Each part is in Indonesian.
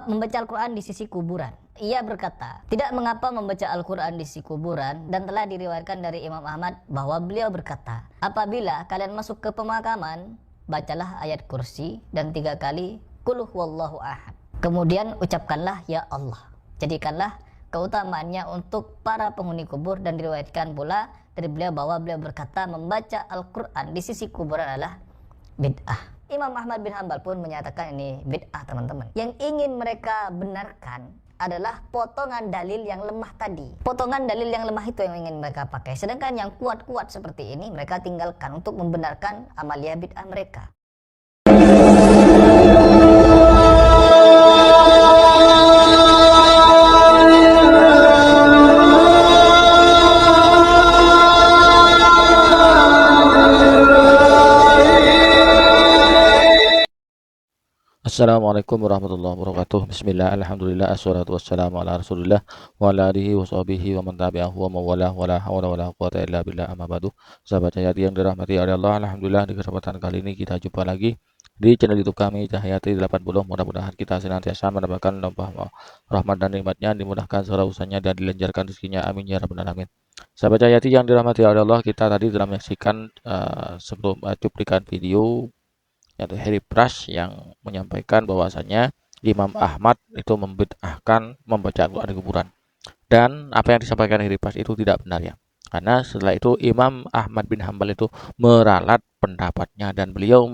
Membaca Al-Quran di sisi kuburan. Ia berkata, tidak mengapa membaca Al-Quran di sisi kuburan, dan telah diriwayatkan dari Imam Ahmad bahwa beliau berkata, apabila kalian masuk ke pemakaman, bacalah ayat kursi dan 3 kali Qul huwallahu ahad. Kemudian ucapkanlah ya Allah. Jadikanlah keutamaannya untuk para penghuni kubur, dan diriwayatkan pula dari beliau bahwa beliau berkata membaca Al-Quran di sisi kuburan adalah bid'ah. Imam Ahmad bin Hanbal pun menyatakan ini bid'ah, teman-teman. Yang ingin mereka benarkan adalah potongan dalil yang lemah tadi. Potongan dalil yang lemah itu yang ingin mereka pakai. Sedangkan yang kuat-kuat seperti ini mereka tinggalkan untuk membenarkan amalia bid'ah mereka. Assalamualaikum warahmatullahi wabarakatuh. Bismillah, alhamdulillah, assalatu wassalamu ala rasulillah wa ala alihi wa sahbihi wa man tabi'ahu wa mawalah wa la hawla wa la quwata illa billah, amma ba'du. Sahabat Cahayati yang dirahmati oleh Allah, alhamdulillah di kesempatan kali ini kita jumpa lagi di channel YouTube kami Cahayati 80. Mudah-mudahan kita senantiasa mendapatkan rahmat dan nikmatnya, dimudahkan segala usahanya dan dilancarkan rezekinya, amin ya rabbal alamin. Sahabat Cahayati yang dirahmati oleh Allah, kita tadi telah menyaksikan sebelum cuplikan video yaitu Harry Pras yang menyampaikan bahwasanya Imam Ahmad itu membid'ahkan membaca Al-Quran di kuburan, dan apa yang disampaikan Harry Pras itu tidak benar ya, karena setelah itu Imam Ahmad bin Hanbal itu meralat pendapatnya dan beliau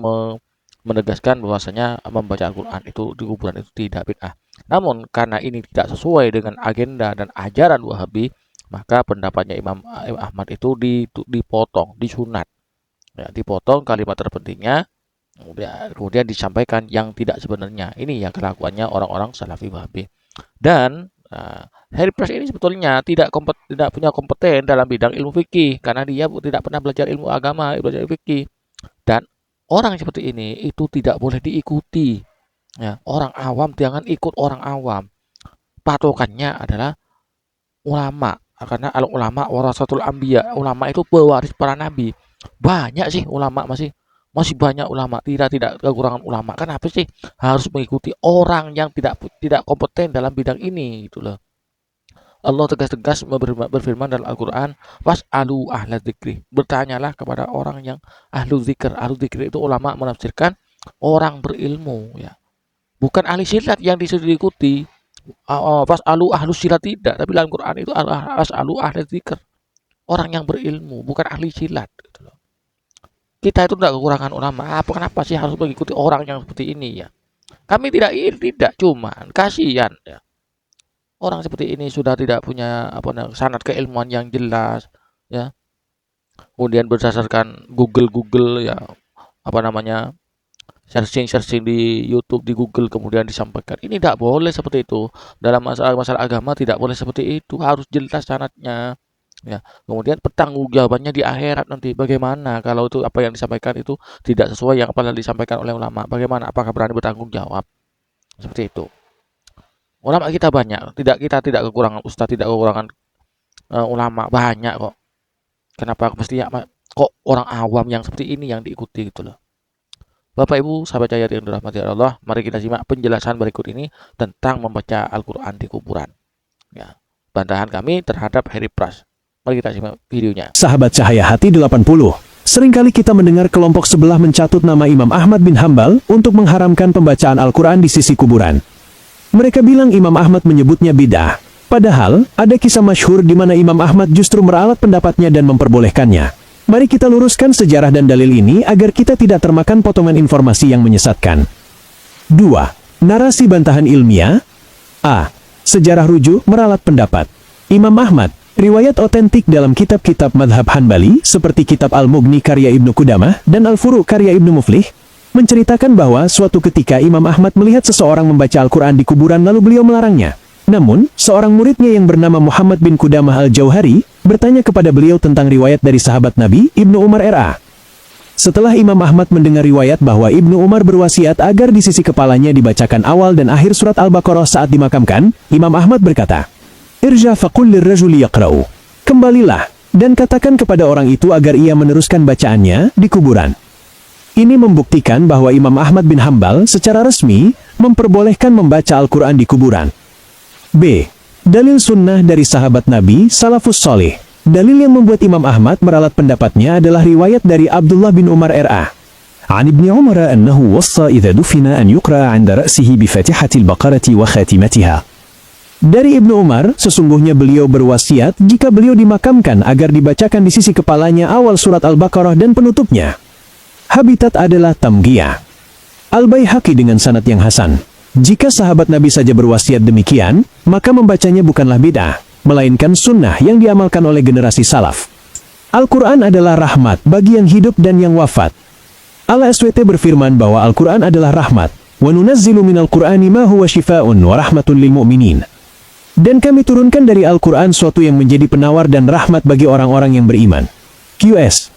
menegaskan bahwasanya membaca Al-Quran itu di kuburan itu tidak bid'ah. Namun karena ini tidak sesuai dengan agenda dan ajaran Wahabi, maka pendapatnya Imam Ahmad itu dipotong, disunat ya, dipotong kalimat terpentingnya, kemudian disampaikan yang tidak sebenarnya. Ini yang kelakuannya orang-orang Salafi Wahabi. Dan Harry Pras ini sebetulnya tidak punya kompeten dalam bidang ilmu fikih, karena dia tidak pernah belajar ilmu agama, belajar fikih. Dan orang seperti ini itu tidak boleh diikuti ya. Orang awam jangan ikut orang awam. Patokannya adalah ulama, karena al-ulama warasatul anbiya. Ulama itu pewaris para nabi. Banyak sih ulama, masih banyak ulama, tidak kekurangan ulama. Kenapa sih harus mengikuti orang yang tidak kompeten dalam bidang ini gitu loh. Allah tegas-tegas berfirman dalam Al-Qur'an, was'alu ahla dzikri, bertanyalah kepada orang yang ahlu dzikir. Ahlu dzikir itu ulama menafsirkan orang berilmu ya. Bukan ahli silat yang disuruh diikuti. Was'alu ahlu silat tidak, tapi dalam Quran itu was'alu ahla dzikir. Orang yang berilmu, bukan ahli silat gitu loh. Kita itu tidak kekurangan ulama. Kenapa sih harus mengikuti orang yang seperti ini ya? Kami tidak, cuman kasihan ya. Orang seperti ini sudah tidak punya sanad keilmuan yang jelas ya. Kemudian berdasarkan Google ya, searching di YouTube, di Google, kemudian disampaikan. Ini tidak boleh seperti itu. Dalam masalah agama tidak boleh seperti itu, harus jelas sanadnya. Ya, kemudian pertanggungjawabannya di akhirat nanti bagaimana kalau itu apa yang disampaikan itu tidak sesuai yang pernah disampaikan oleh ulama, bagaimana, apakah berani bertanggung jawab? Seperti itu. Ulama kita banyak, kita tidak kekurangan ustaz, tidak kekurangan ulama, banyak kok. Kenapa mestinya kok orang awam yang seperti ini yang diikuti gitu loh. Bapak Ibu sahabat Cahayati yang dirahmati Allah, mari kita simak penjelasan berikut ini tentang membaca Al-Quran di kuburan ya, bantahan kami terhadap Harry Pras. Mari kita simak videonya. Sahabat Cahaya Hati 80. Seringkali kita mendengar kelompok sebelah mencatut nama Imam Ahmad bin Hanbal untuk mengharamkan pembacaan Al-Quran di sisi kuburan. Mereka bilang Imam Ahmad menyebutnya bid'ah. Padahal, ada kisah masyhur di mana Imam Ahmad justru meralat pendapatnya dan memperbolehkannya. Mari kita luruskan sejarah dan dalil ini agar kita tidak termakan potongan informasi yang menyesatkan. 2. Narasi bantahan ilmiah. A. Sejarah rujuk meralat pendapat. Imam Ahmad, riwayat otentik dalam kitab-kitab madhab Hanbali seperti kitab Al-Mughni karya Ibnu Qudamah dan Al-Furu karya Ibnu Muflih menceritakan bahwa suatu ketika Imam Ahmad melihat seseorang membaca Al-Quran di kuburan lalu beliau melarangnya. Namun, seorang muridnya yang bernama Muhammad bin Qudamah Al-Jauhari bertanya kepada beliau tentang riwayat dari sahabat Nabi, Ibnu Umar R.A. Setelah Imam Ahmad mendengar riwayat bahwa Ibnu Umar berwasiat agar di sisi kepalanya dibacakan awal dan akhir surat Al-Baqarah saat dimakamkan, Imam Ahmad berkata, Irja faqul lirrajuli yaqra'u. Kembalilah dan katakan kepada orang itu agar ia meneruskan bacaannya di kuburan. Ini membuktikan bahwa Imam Ahmad bin Hambal secara resmi memperbolehkan membaca Al-Quran di kuburan. B. Dalil sunnah dari sahabat Nabi Salafus Soleh. Dalil yang membuat Imam Ahmad meralat pendapatnya adalah riwayat dari Abdullah bin Umar R.A. عن ابن عمر أنه وصى إذا دفن أن يقرأ عند رأسه بفاتحة البقرة وخاتمتها. Dari Ibnu Umar, sesungguhnya beliau berwasiat jika beliau dimakamkan agar dibacakan di sisi kepalanya awal surat Al-Baqarah dan penutupnya. Habitat adalah tamgiyah. Al-Baihaqi dengan sanad yang hasan. Jika sahabat Nabi saja berwasiat demikian, maka membacanya bukanlah bid'ah, melainkan sunnah yang diamalkan oleh generasi salaf. Al-Quran adalah rahmat bagi yang hidup dan yang wafat. Al-SWT berfirman bahwa Al-Quran adalah rahmat. Wa nunazzilu minal Qur'ani ma huwa shifaa'un wa rahmatun lil mu'minin. Dan kami turunkan dari Al-Quran suatu yang menjadi penawar dan rahmat bagi orang-orang yang beriman. QS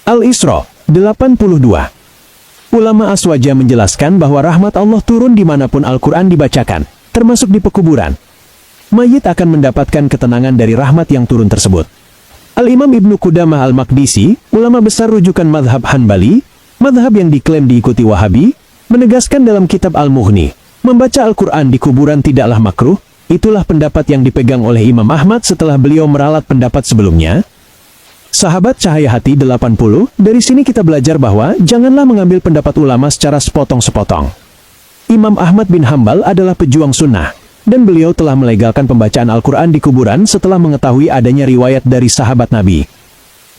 Al-Isra 82. Ulama Aswaja menjelaskan bahwa rahmat Allah turun dimanapun Al-Quran dibacakan, termasuk di pekuburan. Mayit akan mendapatkan ketenangan dari rahmat yang turun tersebut. Al-Imam Ibnu Qudamah Al-Maqdisi, ulama besar rujukan madhab Hanbali, madhab yang diklaim diikuti Wahabi, menegaskan dalam kitab Al-Mughni, membaca Al-Quran di kuburan tidaklah makruh. Itulah pendapat yang dipegang oleh Imam Ahmad setelah beliau meralat pendapat sebelumnya. Sahabat Cahaya Hati 80, dari sini kita belajar bahwa janganlah mengambil pendapat ulama secara sepotong-sepotong. Imam Ahmad bin Hambal adalah pejuang sunnah, dan beliau telah melegalkan pembacaan Al-Quran di kuburan setelah mengetahui adanya riwayat dari sahabat Nabi.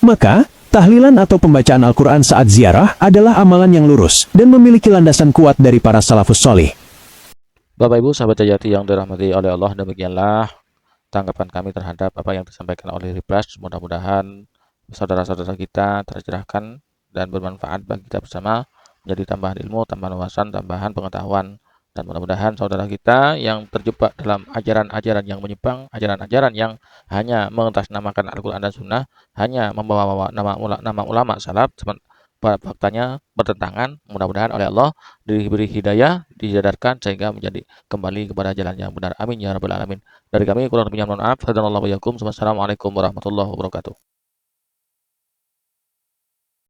Maka, tahlilan atau pembacaan Al-Quran saat ziarah adalah amalan yang lurus dan memiliki landasan kuat dari para salafus soleh. Bapak Ibu sahabat Jayati yang dirahmati oleh Allah, demikianlah tanggapan kami terhadap apa yang disampaikan oleh Refresh. Mudah-mudahan saudara-saudara kita tercerahkan dan bermanfaat bagi kita bersama, menjadi tambahan ilmu, tambahan wawasan, tambahan pengetahuan. Dan mudah-mudahan saudara kita yang terjebak dalam ajaran-ajaran yang menyimpang, ajaran-ajaran yang hanya mengatasnamakan Al-Quran dan Sunnah, hanya membawa nama ulama salaf, faktanya bertentangan, mudah-mudahan oleh Allah diberi hidayah, disadarkan sehingga menjadi kembali kepada jalan yang benar. Amin ya rabbal alamin. Dari kami kurang lebihnya mohon maaf. Wassalamualaikum warahmatullahi wabarakatuh.